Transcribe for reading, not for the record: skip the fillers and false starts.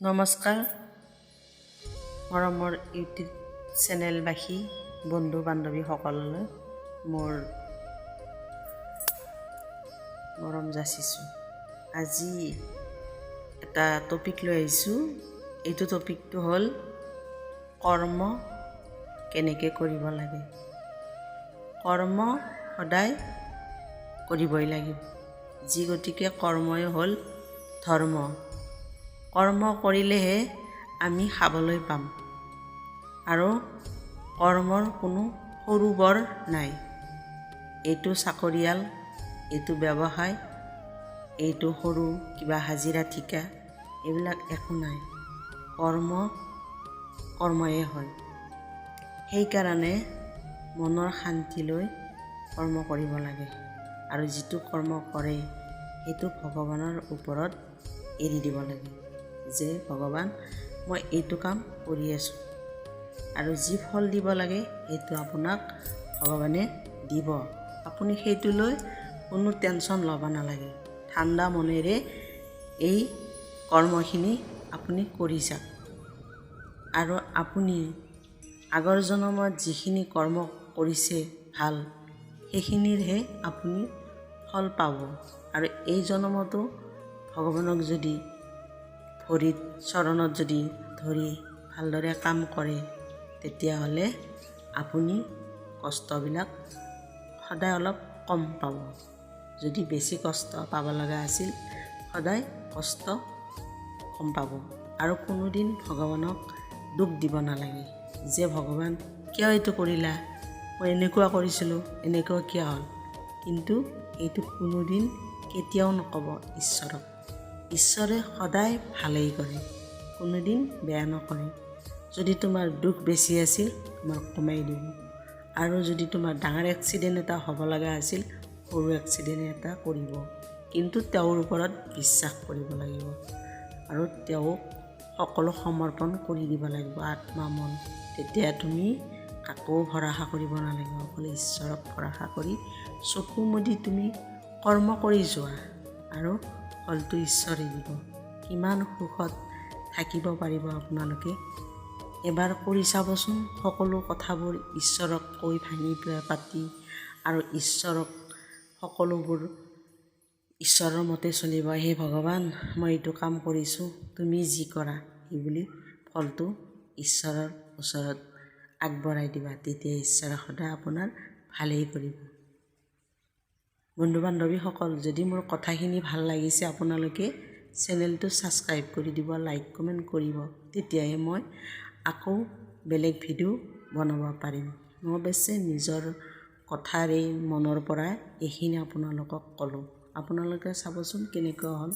নমস্কাৰ মৰমৰ ইউটিউব চেনেলবাসী বন্ধু বান্ধৱীসকললৈ মোৰ মৰম যাচিছোঁ। আজি এটা টপিক লৈ আহিছোঁ। এইটো টপিকটো হ'ল কৰ্ম কেনেকৈ কৰিব লাগে। কৰ্ম সদায় কৰিবই লাগিব, যি গতিকে কৰ্মই হ'ল ধৰ্ম। কৰ্ম কৰিলেহে আমি খাবলৈ পাম আৰু কৰ্মৰ কোনো সৰু বৰ নাই। এইটো চাকৰিয়াল, এইটো ব্যৱসায়, এইটো সৰু কিবা হাজিৰা ঠিকা, এইবিলাক একো নাই। কৰ্ময়ে হয়। সেইকাৰণে মনৰ শান্তি লৈ কৰ্ম কৰিব লাগে আৰু যিটো কৰ্ম কৰে সেইটো ভগৱানৰ ওপৰত এৰি দিব লাগে যে ভগৱান মই এইটো কাম কৰি আছোঁ আৰু যি ফল দিব লাগে সেইটো আপোনাক ভগৱানে দিব। আপুনি সেইটো লৈ কোনো টেনশ্যন ল'ব নালাগে। ঠাণ্ডা মনেৰে এই কৰ্মখিনি আপুনি কৰি যাওক আৰু আপুনি আগৰ জনমত যিখিনি কৰ্ম কৰিছে ভাল, সেইখিনিৰহে আপুনি ফল পাব। আৰু এই জনমতো ভগৱানক যদি ভৰিত চৰণত যদি ধৰি ভালদৰে কাম কৰে তেতিয়াহ'লে আপুনি কষ্টবিলাক সদায় অলপ কম পাব। যদি বেছি কষ্ট পাব লগা আছিল সদায় কষ্ট কম পাব। আৰু কোনোদিন ভগৱানক দুখ দিব নালাগে যে ভগৱান কিয় এইটো কৰিলা, মই এনেকুৱা কৰিছিলোঁ, এনেকুৱা কিয় হ'ল। কিন্তু এইটো কোনোদিন কেতিয়াও নক'ব ঈশ্বৰক। ঈশ্বৰে সদায় ভালেই কৰে, কোনোদিন বেয়া নকৰে। যদি তোমাৰ দুখ বেছি আছিল তোমাক কমাই দিব, আৰু যদি তোমাৰ ডাঙৰ এক্সিডেণ্ট এটা হ'ব লগা আছিল সৰু এক্সিডেণ্ট এটা কৰিব। কিন্তু তেওঁৰ ওপৰত বিশ্বাস কৰিব লাগিব আৰু তেওঁক সকলো সমৰ্পণ কৰি দিব লাগিব, আত্মা মন। তেতিয়া তুমি কাকো ভৰসা কৰিব নালাগিব, অকল ঈশ্বৰক ভৰসা কৰি চকু মুদি তুমি কৰ্ম কৰি যোৱা আৰু ফলটো ঈশ্বৰে দিব। কিমান সুখত থাকিব পাৰিব আপোনালোকে। এবাৰ কৰি চাবচোন, সকলো কথাবোৰ ঈশ্বৰক কৈ ভাঙি পাতি আৰু ঈশ্বৰক সকলোবোৰ ঈশ্বৰৰ মতে চলিব। হে ভগৱান মই এইটো কাম কৰিছোঁ, তুমি যি কৰা এই বুলি ফলটো ঈশ্বৰৰ ওচৰত আগবঢ়াই দিবা। তেতিয়া ঈশ্বৰে সদায় আপোনাৰ ভালেই কৰিব। বন্ধু বান্ধৱীসকল, যদি মোৰ কথাখিনি ভাল লাগিছে আপোনালোকে চেনেলটো ছাবস্ক্ৰাইব কৰি দিব, লাইক কমেণ্ট কৰিব। তেতিয়াহে মই আকৌ বেলেগ ভিডিঅ' বনাব পাৰিম। মই অৱশ্যে নিজৰ কথাৰে মনৰ পৰা এইখিনি আপোনালোকক ক'লোঁ। আপোনালোকে চাবচোন কেনেকুৱা হ'ল।